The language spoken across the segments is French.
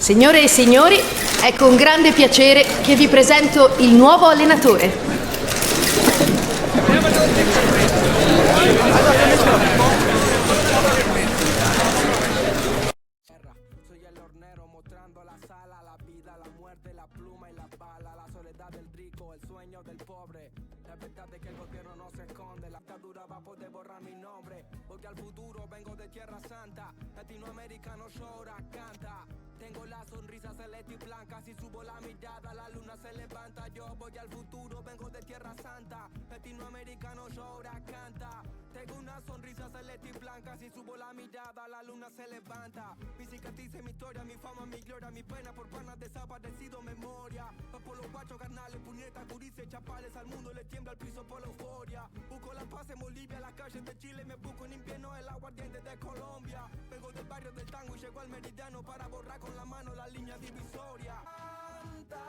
Signore e signori, è con grande piacere che vi presento il nuovo allenatore. Soy el hornero mostrando la sala, la vida, la muerte, la pluma y la bala, la soledad del rico, el sueño del pobre. La verdad es que el gobierno no se esconde, la dictadura va a poder borrar mi nombre, porque al futuro vengo de Tierra Santa, latinoamericano llora, canta. Tengo la sonrisa celeste y blanca, si subo la mirada la luna se levanta. Yo voy al futuro, vengo de Tierra Santa, latinoamericano llora, canta. Tengo una sonrisa celeste y blanca, si subo la mirada la luna se levanta. Mi cicatriz, mi historia, mi fama, mi gloria, mi pena por panas desaparecido, memoria. Va por los guachos, carnales, puñetas, gurises, chapales, al mundo le tiembla el piso por la euforia. Busco la paz en Bolivia, las calles de Chile, me busco en invierno el aguardiente de Colombia. Vengo del barrio del tango y llego al meridiano para borrar con la mano la línea divisoria. Santa,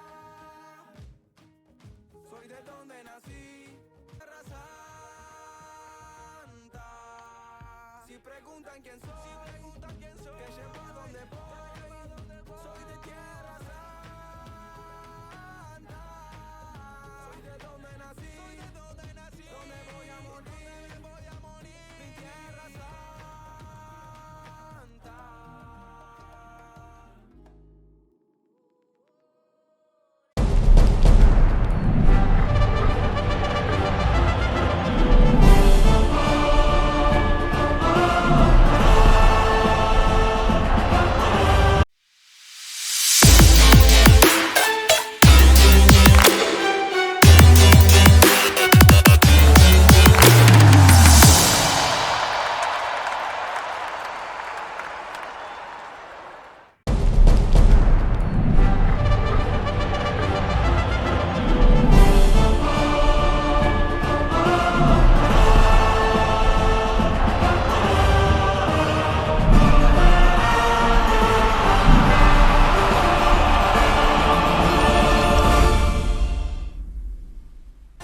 soy de donde nací, Tierra Santa. Si preguntan quién soy, que llevo a donde voy, soy de Tierra Santa. Soy de donde nací, donde voy a morir, mi Tierra Santa.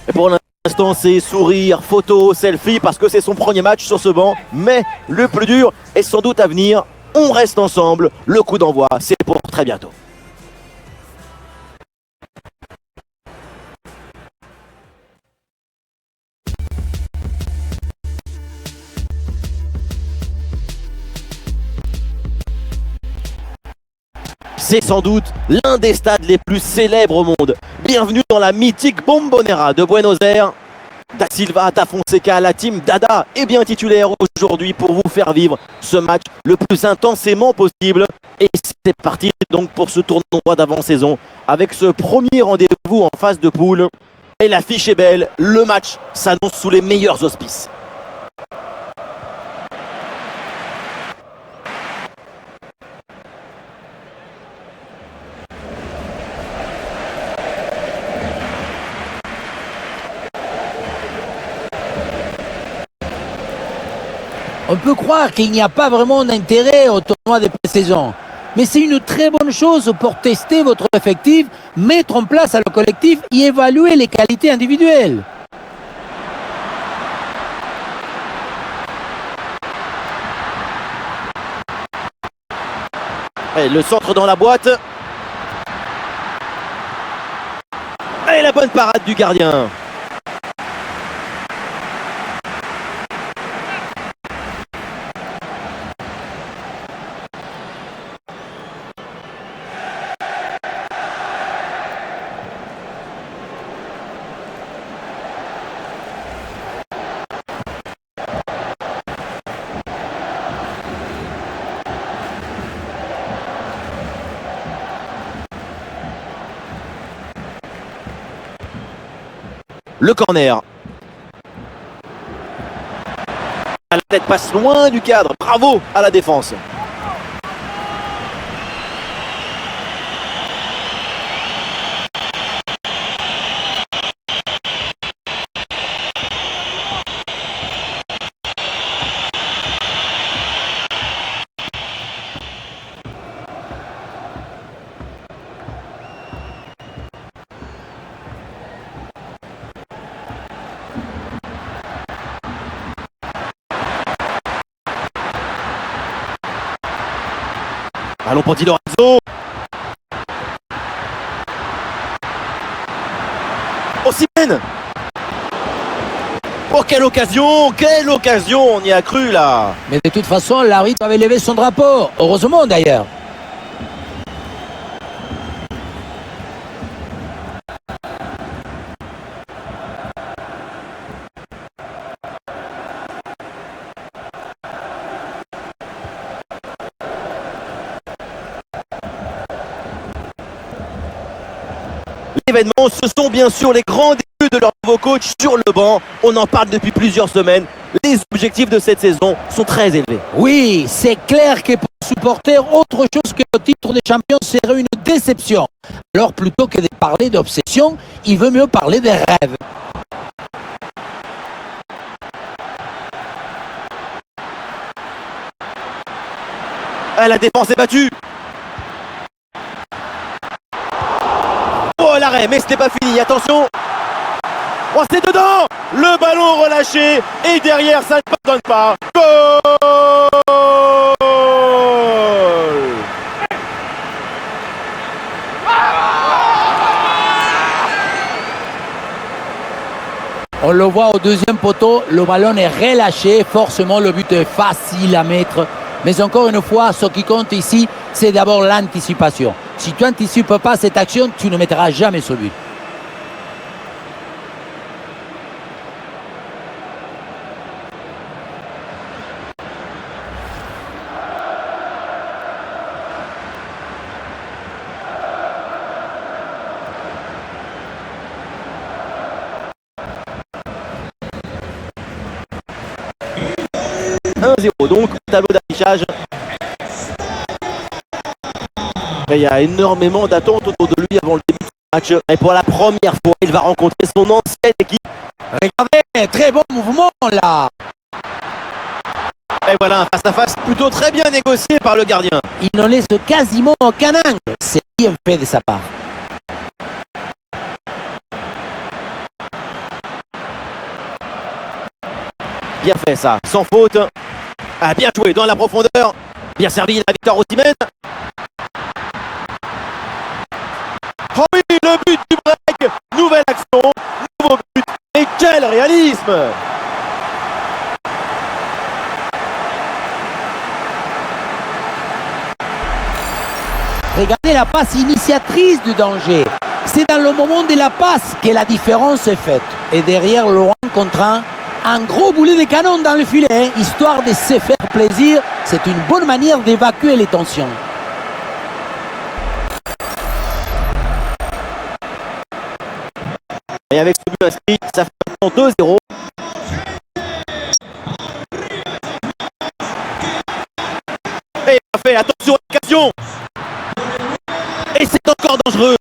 Et pour l'instant, c'est sourire, photo, selfie, parce que c'est son premier match sur ce banc. Mais le plus dur est sans doute à venir. On reste ensemble. Le coup d'envoi, c'est pour très bientôt. C'est sans doute l'un des stades les plus célèbres au monde. Bienvenue dans la mythique Bombonera de Buenos Aires. Da Silva, Da Fonseca, la team Dada est bien titulaire aujourd'hui pour vous faire vivre ce match le plus intensément possible. Et c'est parti donc pour ce tournoi d'avant-saison avec ce premier rendez-vous en phase de poule. Et l'affiche est belle, le match s'annonce sous les meilleurs auspices. On peut croire qu'il n'y a pas vraiment d'intérêt au tournoi de pré-saison. Mais c'est une très bonne chose pour tester votre effectif, mettre en place le collectif et évaluer les qualités individuelles. Et le centre dans la boîte. Et la bonne parade du gardien. Le corner. La tête passe loin du cadre. Bravo à la défense. Ballon pour Di Lorenzo. Osimhen. Oh, quelle occasion, on y a cru là. Mais de toute façon, l'arbitre avait levé son drapeau. Heureusement d'ailleurs. L'événement, ce sont bien sûr les grands débuts de leur nouveau coach sur le banc. On en parle depuis plusieurs semaines. Les objectifs de cette saison sont très élevés. Oui, c'est clair que pour les supporters, autre chose que le titre de champion serait une déception. Alors plutôt que de parler d'obsession, il veut mieux parler des rêves. Ah, la défense est battue. Oh, l'arrêt, mais ce n'est pas fini, attention. Oh, c'est dedans. Le ballon relâché et derrière ça ne pardonne pas. Goal. On le voit au deuxième poteau, le ballon est relâché, forcément le but est facile à mettre. Mais encore une fois, ce qui compte ici, c'est d'abord l'anticipation. Si tu n'anticipes pas cette action, tu ne mettras jamais ce but. Donc, tableau d'affichage. Il y a énormément d'attentes autour de lui avant le début du match. Et pour la première fois, il va rencontrer son ancienne équipe. Regardez, très bon mouvement là. Et voilà, un face-à-face plutôt très bien négocié par le gardien. Il ne laisse quasiment aucun angle. C'est bien fait de sa part. Bien fait ça, sans faute. Ah, bien joué dans la profondeur. Bien servi la Victor Osimhen. Oh oui, le but du break. Nouvelle action, nouveau but. Et quel réalisme! Regardez la passe initiatrice du danger. C'est dans le moment de la passe que la différence est faite. Et derrière, Laurent contre un gros boulet de canon dans le filet, histoire de se faire plaisir. C'est une bonne manière d'évacuer les tensions. Et avec ce but inscrit, ça fait maintenant 2-0. Et parfait, attention à l'occasion. Et c'est encore dangereux.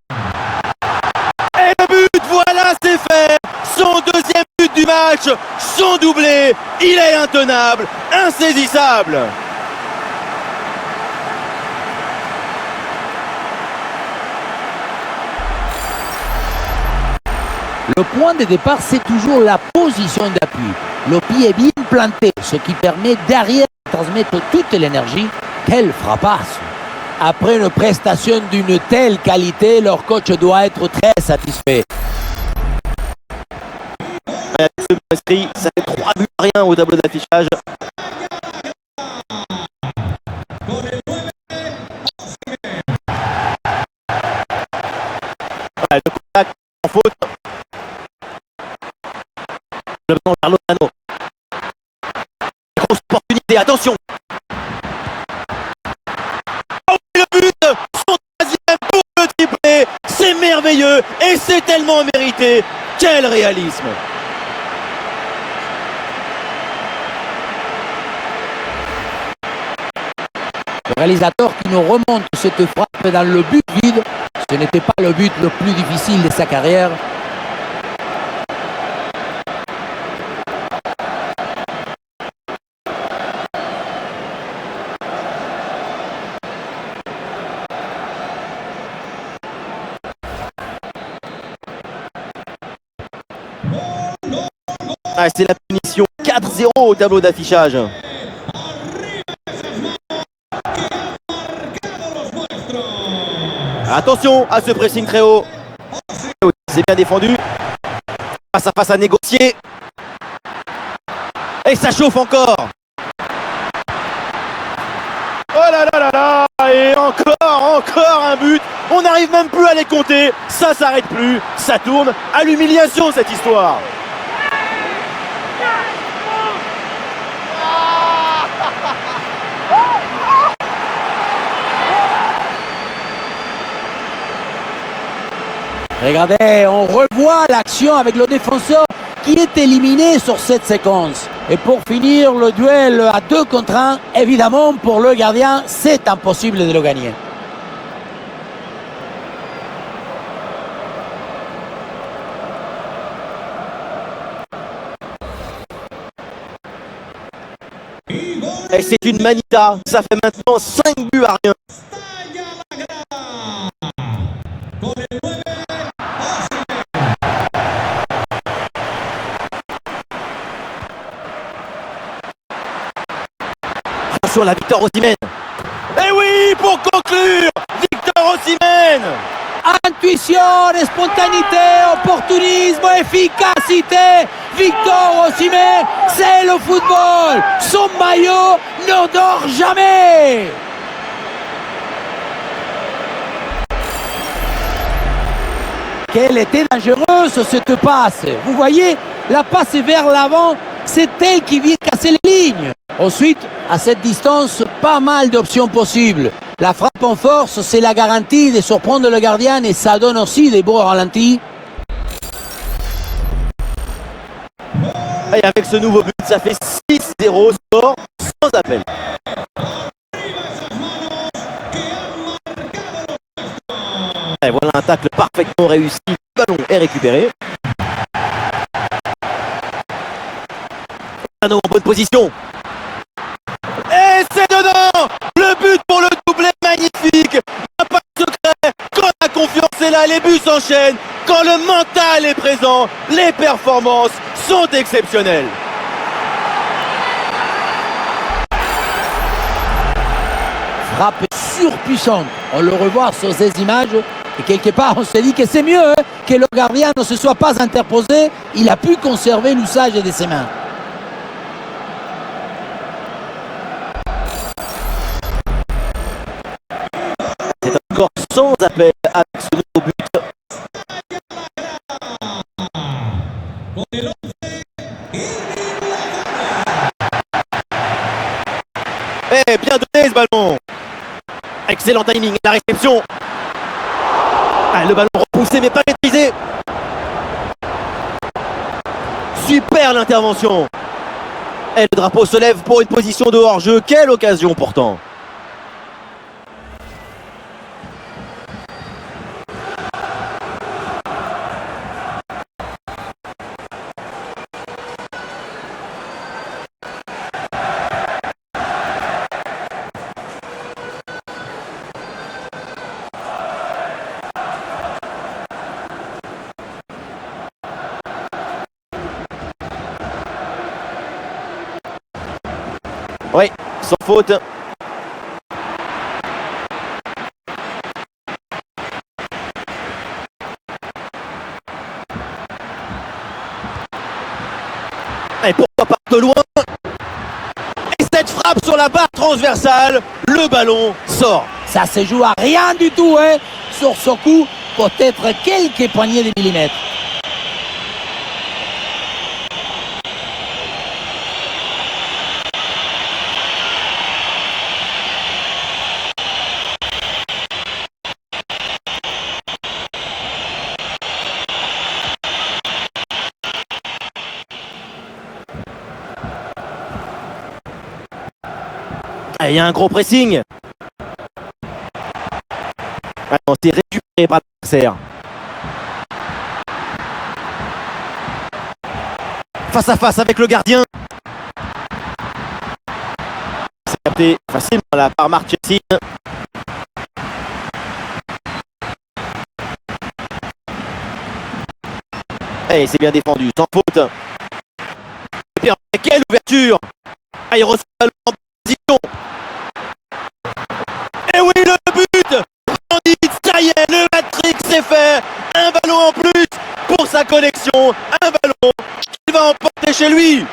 Et le but, voilà, c'est fait. Son deuxième but du match, son doublé. Il est intenable, insaisissable. Le point de départ, c'est toujours la position d'appui. Le pied est bien planté, ce qui permet derrière de transmettre toute l'énergie. Quelle frappasse! Après une prestation d'une telle qualité, leur coach doit être très satisfait. Avec ce but inscrit, ça fait 3 buts à rien au tableau d'affichage. Voilà, le contact en faute. Le ballon vers Lozano. Grosse opportunité, attention. Oh, le but, son troisième pour le triplé. C'est merveilleux et c'est tellement mérité. Quel réalisme. Le réalisateur qui nous remonte cette frappe dans le but vide, ce n'était pas le but le plus difficile de sa carrière. Ah, c'est la punition 4-0 au tableau d'affichage. Attention à ce pressing très haut. C'est bien défendu. Face à face à négocier. Et ça chauffe encore. Oh là là là là. Et encore un but. On n'arrive même plus à les compter. Ça s'arrête plus. Ça tourne à l'humiliation cette histoire. Regardez, on revoit l'action avec le défenseur qui est éliminé sur cette séquence. Et pour finir, le duel à 2 contre 1, évidemment, pour le gardien, c'est impossible de le gagner. Et c'est une manita. Ça fait maintenant 5 buts à rien. Sur la Victor Osimhen. Et oui, pour conclure, Victor Osimhen. Intuition, spontanéité, opportunisme, efficacité. Victor Osimhen, c'est le football. Son maillot ne dort jamais. Quelle était dangereuse cette passe. Vous voyez, la passe vers l'avant, c'est elle qui vient casser les lignes. Ensuite, à cette distance, pas mal d'options possibles. La frappe en force, c'est la garantie de surprendre le gardien et ça donne aussi des beaux ralentis. Et avec ce nouveau but, ça fait 6-0, score sans appel. Et voilà un tacle parfaitement réussi, le ballon est récupéré. En bonne position. Et c'est dedans. Le but pour le doublé magnifique. Il n'y a pas de secret. Quand la confiance est là, les buts s'enchaînent. Quand le mental est présent, les performances sont exceptionnelles. Frappe surpuissante. On le revoit sur ces images. Et quelque part, on se dit que c'est mieux que le gardien ne se soit pas interposé. Il a pu conserver l'usage de ses mains. C'est encore sans appel avec ce nouveau but. Eh, bien donné ce ballon. Excellent timing, la réception. Ah, le ballon repoussé mais pas maîtrisé. Super l'intervention. Et le drapeau se lève pour une position de hors-jeu. Quelle occasion pourtant. Oui, sans faute. Et pourquoi pas de loin. Et cette frappe sur la barre transversale, le ballon sort. Ça se joue à rien du tout, hein. Sur ce coup, peut-être quelques poignées de millimètres. Il y a un gros pressing. Ah non, c'est récupéré par l'adversaire. Face à face avec le gardien. C'est capté facilement là par Marchessin. Et c'est bien défendu, sans faute. Et bien, quelle ouverture. Ah, il reçoit le ballon en position. Et oui, le but. Ça y est, le hat-trick c'est fait. Un ballon en plus pour sa collection. Un ballon chez lui.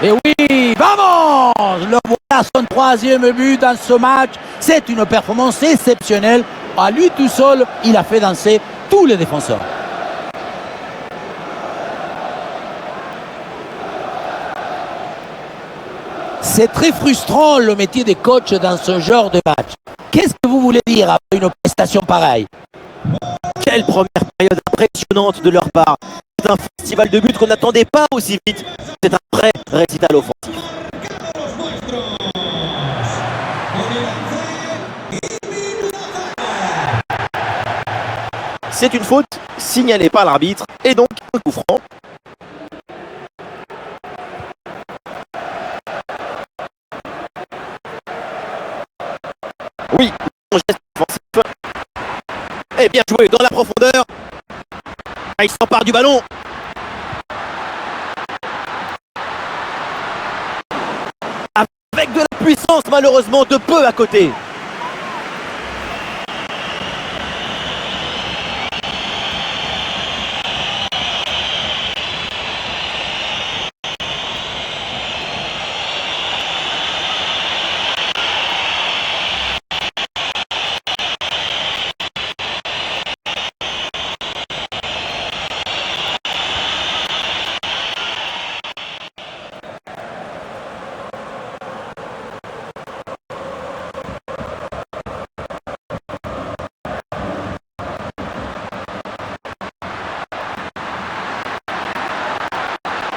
Et oui, vamos! Le voilà son troisième but dans ce match. C'est une performance exceptionnelle. À lui tout seul, il a fait danser tous les défenseurs. C'est très frustrant le métier de coach dans ce genre de match. Qu'est-ce que vous voulez dire après une prestation pareille? Quelle première période impressionnante de leur part. C'est un festival de buts qu'on n'attendait pas aussi vite. C'est un vrai récital offensif. C'est une faute signalée par l'arbitre et donc un coup franc. Oui, un geste offensif. Et bien joué dans la profondeur. Il s'empare du ballon. Avec de la puissance, malheureusement, de peu à côté.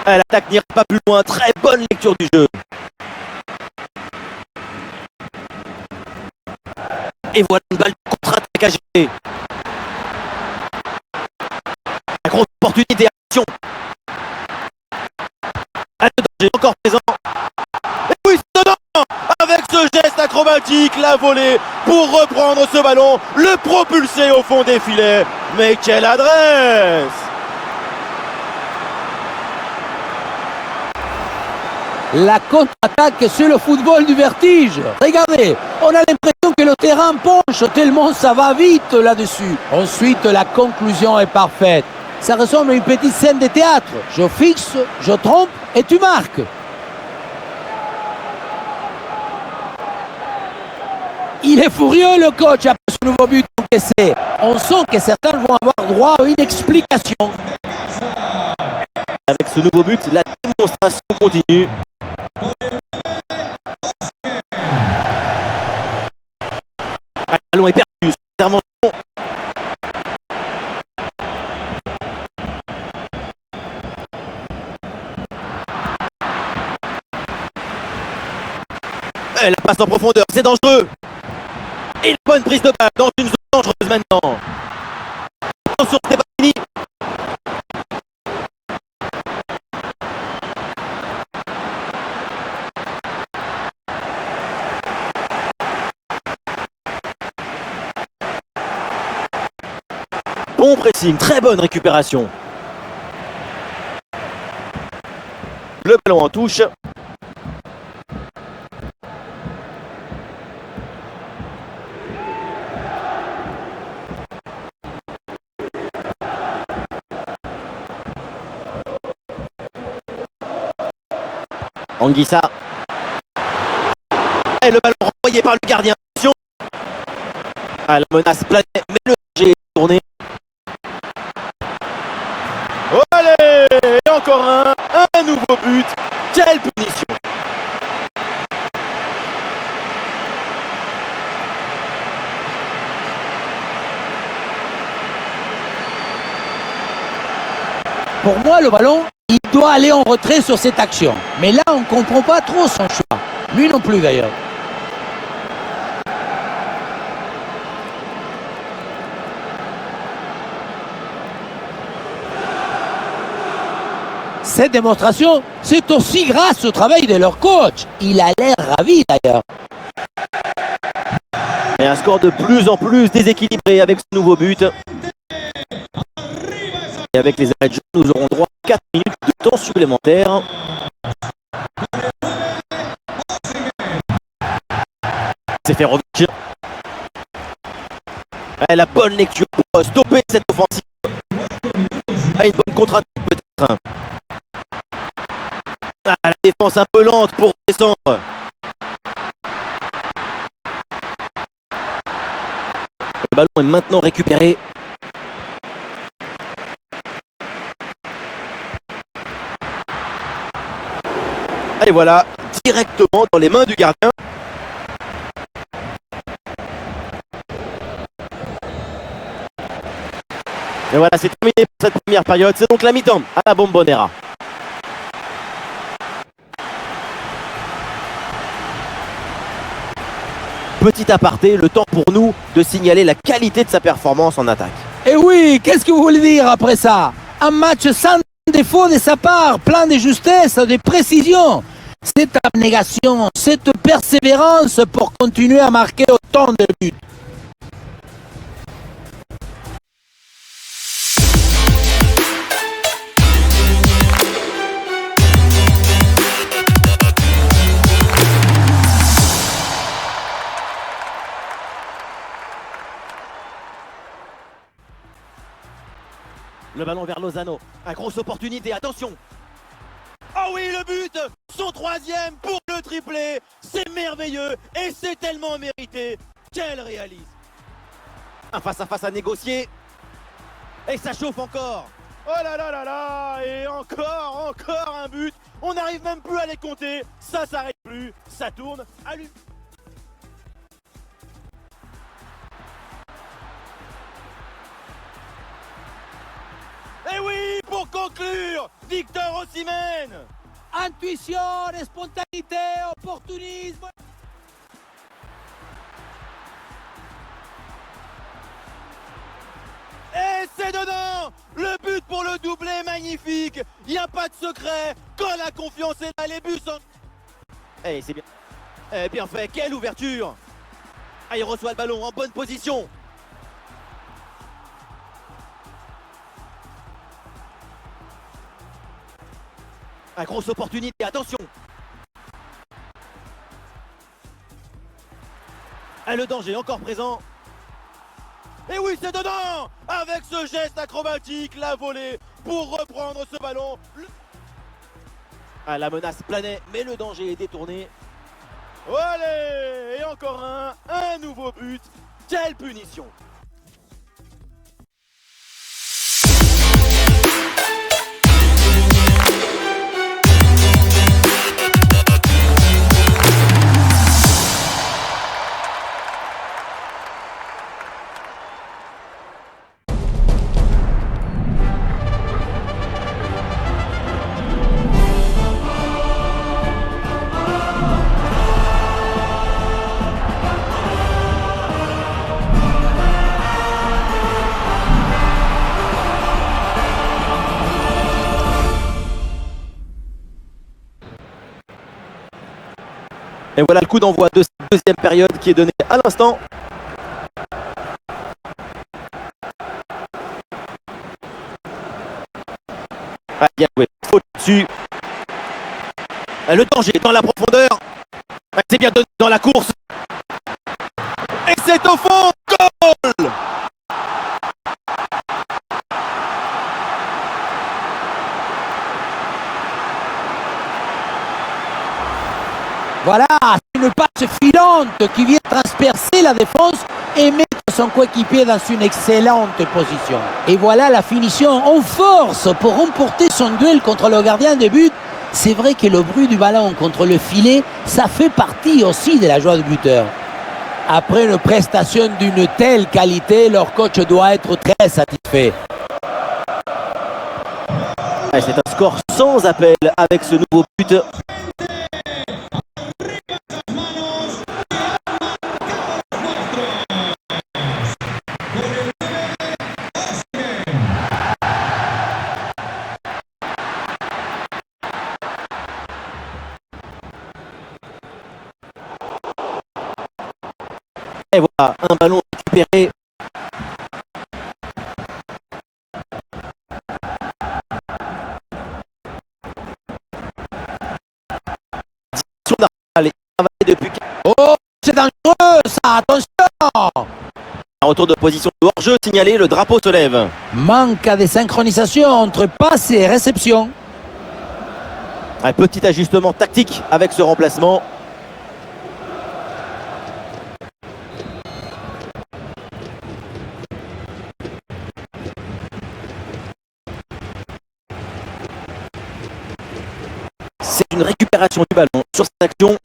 L'attaque n'ira pas plus loin. Très bonne lecture du jeu. Et voilà une balle de contre-attaque à gérer. La grosse opportunité, action. Le danger encore présent. Et oui, c'est dedans. Avec ce geste acrobatique, la volée pour reprendre ce ballon, le propulser au fond des filets. Mais quelle adresse! La contre-attaque, c'est le football du vertige. Regardez, on a l'impression que le terrain penche tellement ça va vite là-dessus. Ensuite, la conclusion est parfaite. Ça ressemble à une petite scène de théâtre. Je fixe, je trompe et tu marques. Il est furieux le coach après ce nouveau but encaissé. On sent que certains vont avoir droit à une explication. Avec ce nouveau but, la démonstration continue. Le ballon est perdu. Intervention. Et la passe en profondeur, c'est dangereux. Et une bonne prise de balle dans une zone dangereuse maintenant. Attention, c'est pas fini. Bon pressing, très bonne récupération. Le ballon en touche. Anguissa. Et le ballon renvoyé par le gardien. Attention. Ah, la menace planait, mais le danger est tourné. Oh, allez! Et encore un nouveau but. Quelle punition! Pour moi, le ballon, il doit aller en retrait sur cette action. Mais là, on ne comprend pas trop son choix. Lui non plus d'ailleurs. Cette démonstration, c'est aussi grâce au travail de leur coach. Il a l'air ravi d'ailleurs. Et un score de plus en plus déséquilibré avec ce nouveau but. Et avec les arrêts de jeu, nous aurons droit à 4 minutes de temps supplémentaire. Seferovic. La bonne lecture pour stopper cette offensive. Une bonne contre-attaque peut-être. La défense un peu lente pour descendre. Le ballon est maintenant récupéré. Et voilà, directement dans les mains du gardien. Et voilà, c'est terminé pour cette première période. C'est donc la mi-temps à la Bombonera. Petit aparté, le temps pour nous de signaler la qualité de sa performance en attaque. Et oui, qu'est-ce que vous voulez dire après ça? Un match sans défaut de sa part, plein de justesse, de précision. Cette abnégation, cette persévérance pour continuer à marquer autant de buts. Le ballon vers Lozano. Une grosse opportunité, attention. Oh oui, le but. Son troisième pour le triplé. C'est merveilleux et c'est tellement mérité. Quel réalisme. Un face-à-face à négocier. Et ça chauffe encore. Oh là là là là. Et encore un but. On n'arrive même plus à les compter. Ça s'arrête plus. Ça tourne. Allume. Et oui, pour conclure, Victor Osimhen. Intuition, spontanéité, opportunisme. Et c'est dedans. Le but pour le doublé magnifique. Il n'y a pas de secret. Quand la confiance est là, les buts sont... Eh, c'est bien. Bien fait, quelle ouverture. Ah, il reçoit le ballon en bonne position. Une grosse opportunité, attention. Le danger encore présent. Et oui, c'est dedans. Avec ce geste acrobatique, la volée pour reprendre ce ballon. La menace planait, mais le danger est détourné. Allez, et encore un nouveau but. Quelle punition. Et voilà le coup d'envoi de cette deuxième période qui est donné à l'instant. Bien joué, faute dessus. Le danger dans la profondeur. C'est bien donné dans la course. Et c'est au fond. Goal! Voilà, c'est une passe filante qui vient transpercer la défense et mettre son coéquipier dans une excellente position. Et voilà la finition en force pour remporter son duel contre le gardien de but. C'est vrai que le bruit du ballon contre le filet, ça fait partie aussi de la joie du buteur. Après une prestation d'une telle qualité, leur coach doit être très satisfait. C'est un score sans appel avec ce nouveau but. Et voilà, un ballon récupéré. Depuis... Oh, c'est dangereux! Attention! Un retour de position de hors-jeu signalé, le drapeau se lève. Manque de synchronisation entre passe et réception. Un petit ajustement tactique avec ce remplacement. C'est une récupération du ballon sur cette action.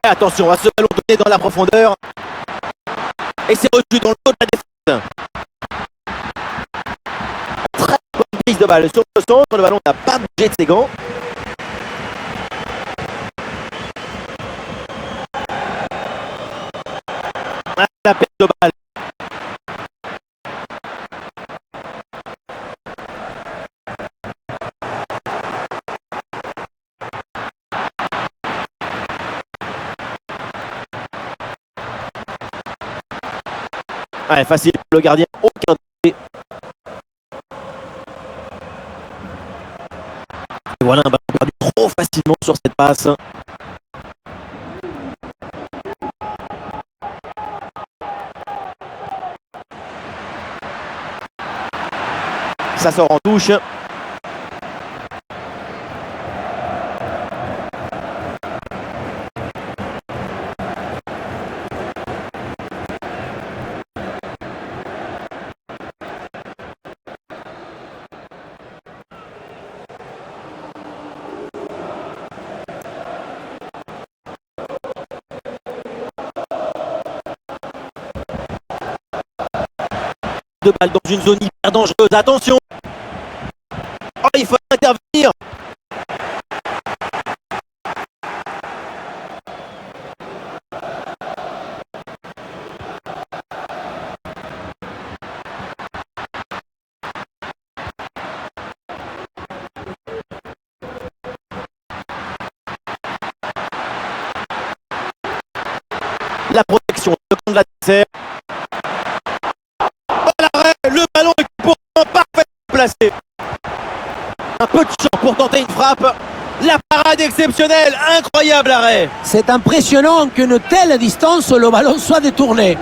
Et attention à ce ballon donné dans la profondeur. Et c'est reçu dans le dos de la défense. Très bonne prise de balle sur le centre. Le ballon n'a pas bougé de ses gants. La perte de balle. Ouais, facile pour le gardien, aucun danger. Et voilà un ballon perdu trop facilement sur cette passe. Ça sort en touche. De balle dans une zone hyper dangereuse, attention! Oh, il faut intervenir! La protection de camp de l'adversaire. Le ballon est pourtant parfaitement placé. Un peu de chance pour tenter une frappe. La parade exceptionnelle, incroyable arrêt. C'est impressionnant qu'une telle distance, le ballon soit détourné.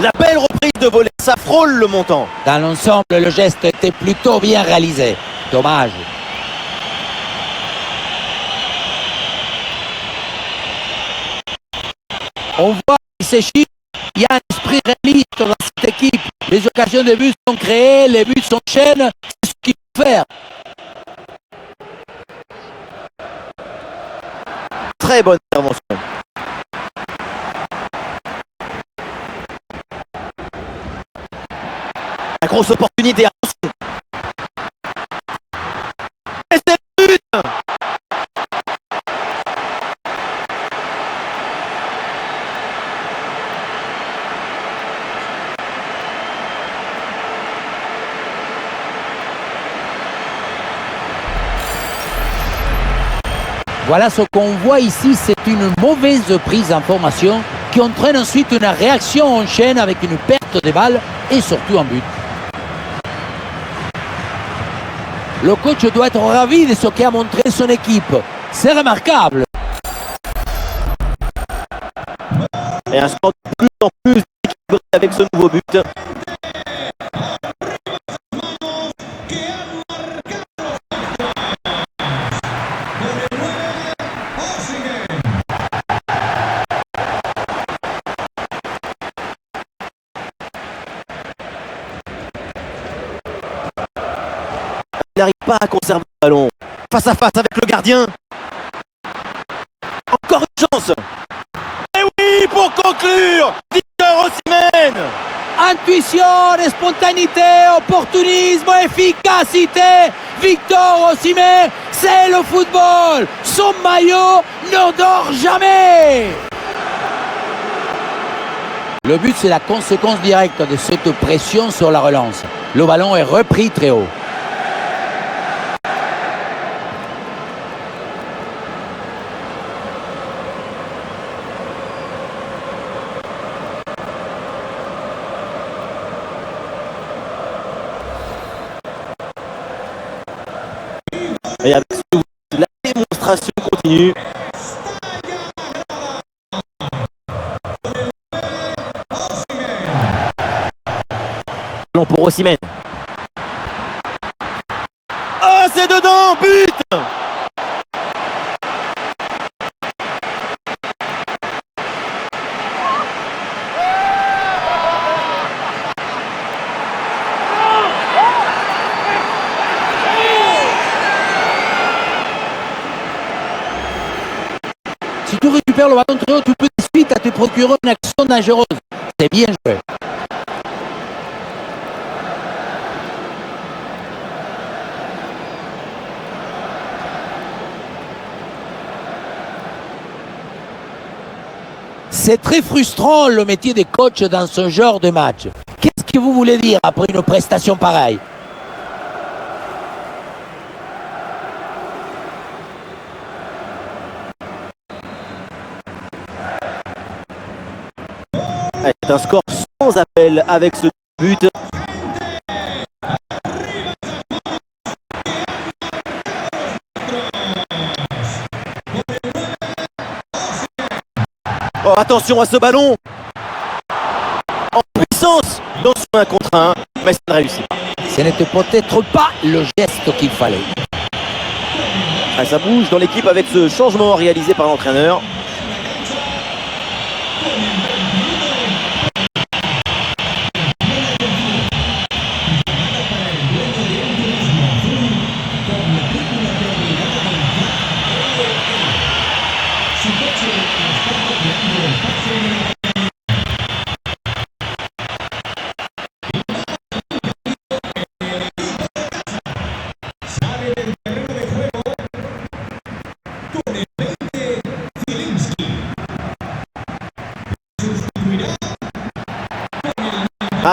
La belle reprise de volée, ça frôle le montant. Dans l'ensemble, le geste était plutôt bien réalisé. Dommage. On voit qu'il s'échille. Il y a un esprit réaliste dans cette équipe. Les occasions de but sont créées, les buts s'enchaînent. C'est ce qu'il faut faire. Très bonne intervention. La grosse opportunité, attention. Et c'est le but. Voilà ce qu'on voit ici, c'est une mauvaise prise d'information qui entraîne ensuite une réaction en chaîne avec une perte de balle et surtout un but. Le coach doit être ravi de ce qu'a montré son équipe. C'est remarquable. Et un score de plus en plus équilibré avec ce nouveau but. Il n'arrive pas à conserver le ballon. Face à face avec le gardien. Encore une chance. Et oui, pour conclure, Victor Osimhen. Intuition, spontanéité, opportunisme, efficacité. Victor Osimhen, c'est le football. Son maillot ne dort jamais. Le but, c'est la conséquence directe de cette pression sur la relance. Le ballon est repris très haut. concentration continue. Ballon pour Osimhen. Ah, c'est dedans, but! Si tu récupères le ballon très haut, tu peux de suite à te procurer une action dangereuse. C'est bien joué. C'est très frustrant le métier de coach dans ce genre de match. Qu'est-ce que vous voulez dire après une prestation pareille? C'est un score sans appel avec ce but. Oh, attention à ce ballon en puissance dans ce 1 contre 1, mais ça ne réussit pas. Ce n'était peut-être pas le geste qu'il fallait. Ah, ça bouge dans l'équipe avec ce changement réalisé par l'entraîneur.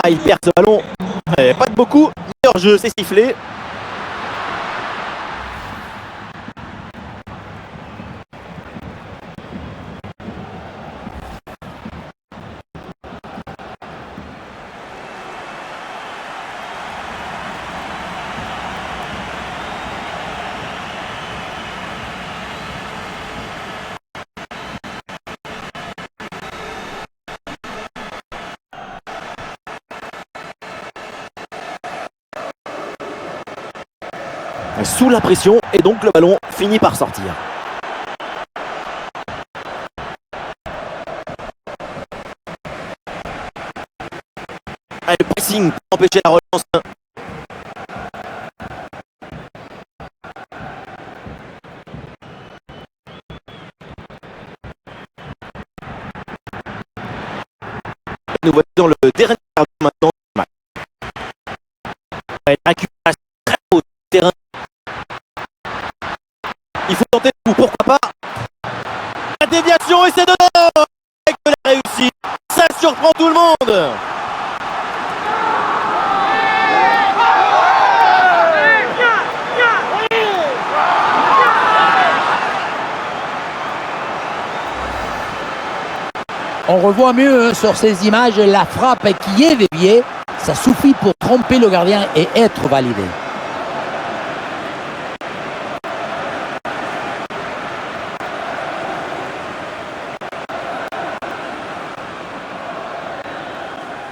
Ah, il perd ce ballon. Pas de beaucoup. Meilleur jeu, c'est sifflé. Sous la pression et donc le ballon finit par sortir. Le pressing pour empêcher la relance. Nous voici dans le dernier quart d'heure maintenant. Récupération très haut terrain. Il faut tenter le coup, pourquoi pas. La déviation et c'est dedans. Avec de la réussite, ça surprend tout le monde. On revoit mieux sur ces images la frappe qui est déviée. Ça suffit pour tromper le gardien et être validé.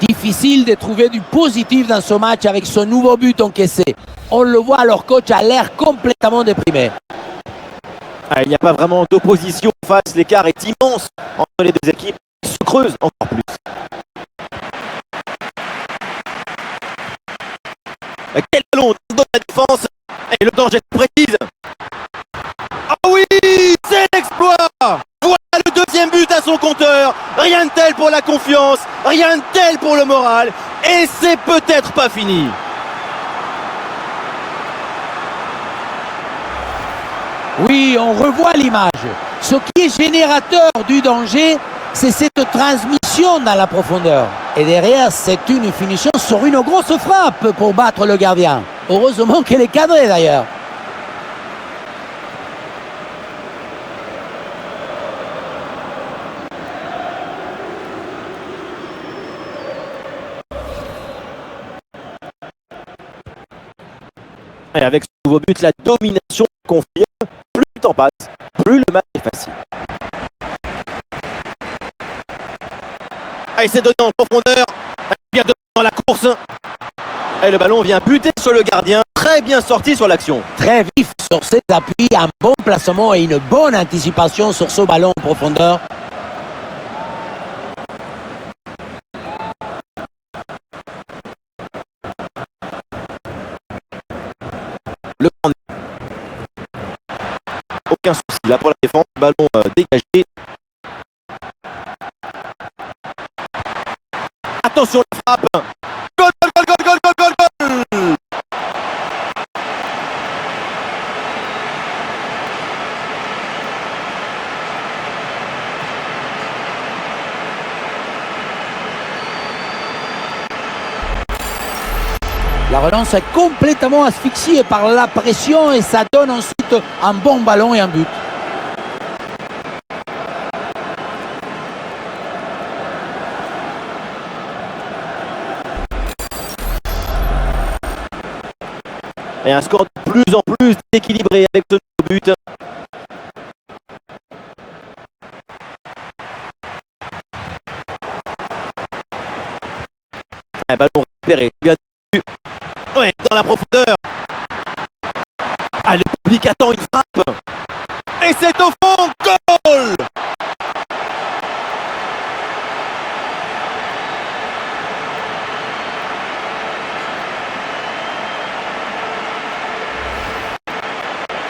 Difficile de trouver du positif dans ce match avec ce nouveau but encaissé. On le voit, leur coach a l'air complètement déprimé. Il n'y a pas vraiment d'opposition en face, l'écart est immense entre les deux équipes, qui se creusent encore plus. Quel ballon dans la défense et le danger se précise. Ah oui, c'est l'exploit. Voilà le deuxième but à son compteur. Rien de tel pour la confiance, rien de tel pour le moral. Et c'est peut-être pas fini. Oui, on revoit l'image. Ce qui est générateur du danger, c'est cette transmission dans la profondeur. Et derrière, c'est une finition sur une grosse frappe pour battre le gardien. Heureusement qu'elle est cadrée d'ailleurs. Et avec ce nouveau but, la domination confirme. Plus le temps passe, plus le match est facile. Ah, il s'est donné en profondeur. Bien dans la course. Et le ballon vient buter sur le gardien. Très bien sorti sur l'action. Très vif sur ses appuis, un bon placement et une bonne anticipation sur ce ballon en profondeur. Le corner. Aucun souci là pour la défense. Ballon dégagé. Attention la frappe. Goal, goal, goal, goal, goal, goal, goal. La relance est complètement asphyxiée par la pression et ça donne ensuite un bon ballon et un but. Et un score de plus en plus équilibré avec ce nouveau but. Un ballon récupéré. Ouais, dans la profondeur. Ah, le public attend une frappe. Et c'est au fond. Goal!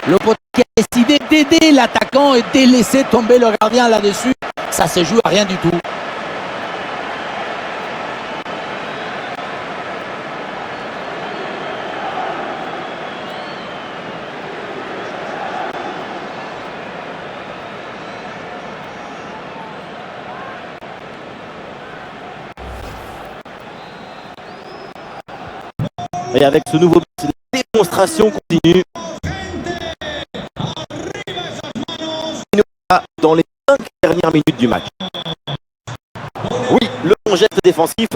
Le potier a décidé d'aider l'attaquant et de laisser tomber le gardien là-dessus. Ça se joue à rien du tout. Et avec ce nouveau but, la démonstration continue. Dans les 5 dernières minutes du match. Oui, le bon geste défensif.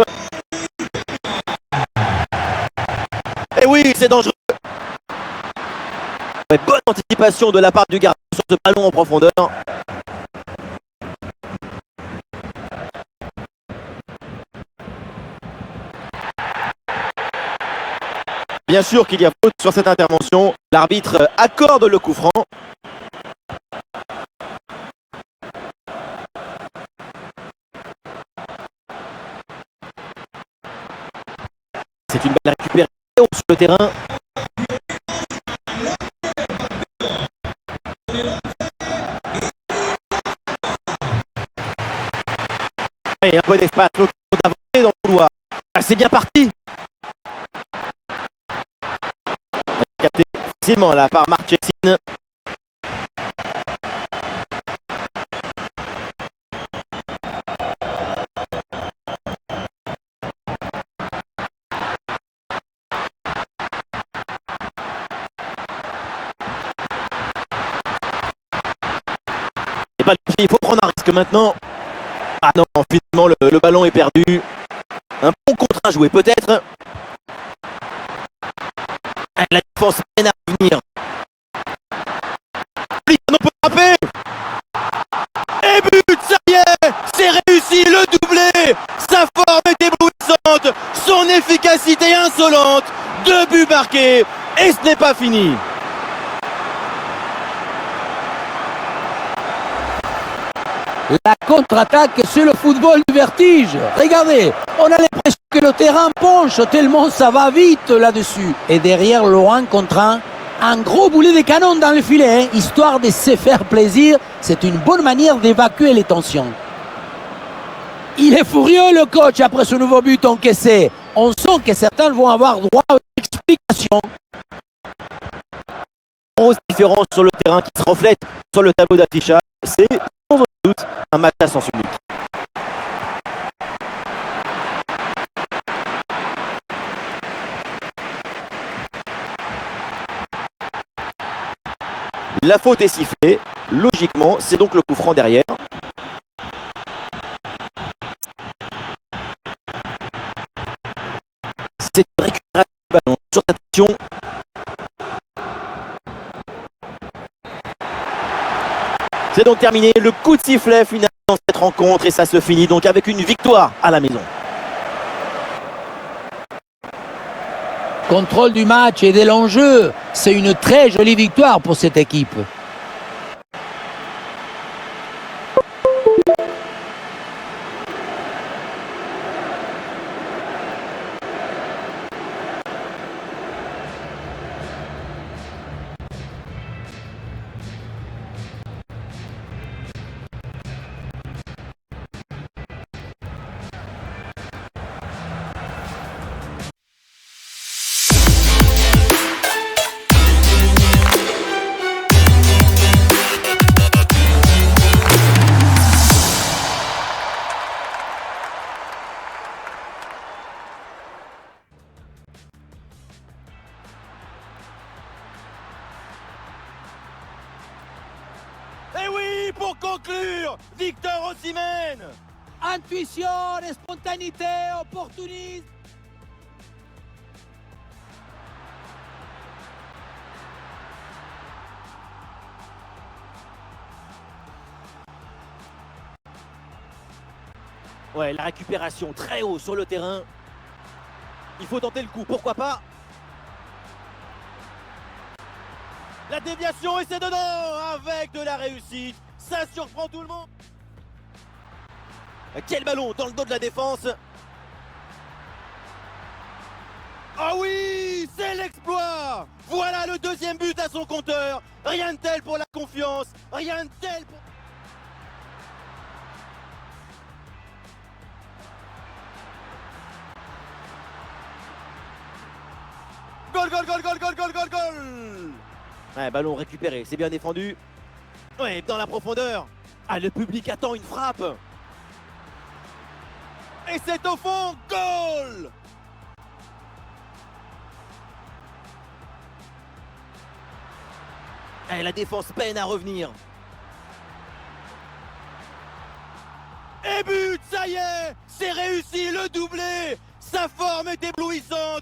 Et oui, c'est dangereux. Ouais, bonne anticipation de la part du gardien sur ce ballon en profondeur. Bien sûr qu'il y a faute sur cette intervention. L'arbitre accorde le coup franc. C'est une balle récupérée sur le terrain. Et un peu d'espace, l'autre d'avancer dans le couloir. Ah, c'est bien parti. Capté facilement là par Marchesine. Et bah, il faut prendre un risque maintenant. Ah non, finalement le ballon est perdu. Un bon contre à jouer peut-être. La défense peine à venir. On peut frapper. Et but, ça y est, c'est réussi, le doublé. Sa forme est éblouissante, son efficacité insolente. 2 buts marqués et ce n'est pas fini. La contre-attaque, c'est le football du vertige. Regardez, on a l'impression que le terrain penche tellement ça va vite là-dessus. Et derrière, Laurent contre un gros boulet de canon dans le filet, hein, histoire de se faire plaisir. C'est une bonne manière d'évacuer les tensions. Il est furieux le coach après ce nouveau but encaissé. On sent que certains vont avoir droit à une explication. Grosse différence sur le terrain qui se reflète sur le tableau d'affichage. C'est sans aucun doute un match à sens unique. La faute est sifflée. Logiquement, c'est donc le coup franc derrière. C'est une récupération du ballon sur cette action. C'est donc terminé, le coup de sifflet final dans cette rencontre et ça se finit donc avec une victoire à la maison. Contrôle du match et de l'enjeu. C'est une très jolie victoire pour cette équipe. Et oui, pour conclure, Victor Osimhen. Intuition, spontanéité, opportunisme. Ouais, la récupération très haut sur le terrain. Il faut tenter le coup, pourquoi pas. La déviation et c'est dedans avec de la réussite. Ça surprend tout le monde. Quel ballon dans le dos de la défense. Ah oui, c'est l'exploit. Voilà le deuxième but à son compteur. Rien de tel pour la confiance. Rien de tel pour... Goal, goal, goal, goal, goal, goal, goal, goal. Ouais, ballon récupéré, c'est bien défendu. Ouais, dans la profondeur. Ah, le public attend une frappe. Et c'est au fond, goal. Et la défense peine à revenir. Et but, ça y est, c'est réussi, le doublé. Sa forme est éblouissante.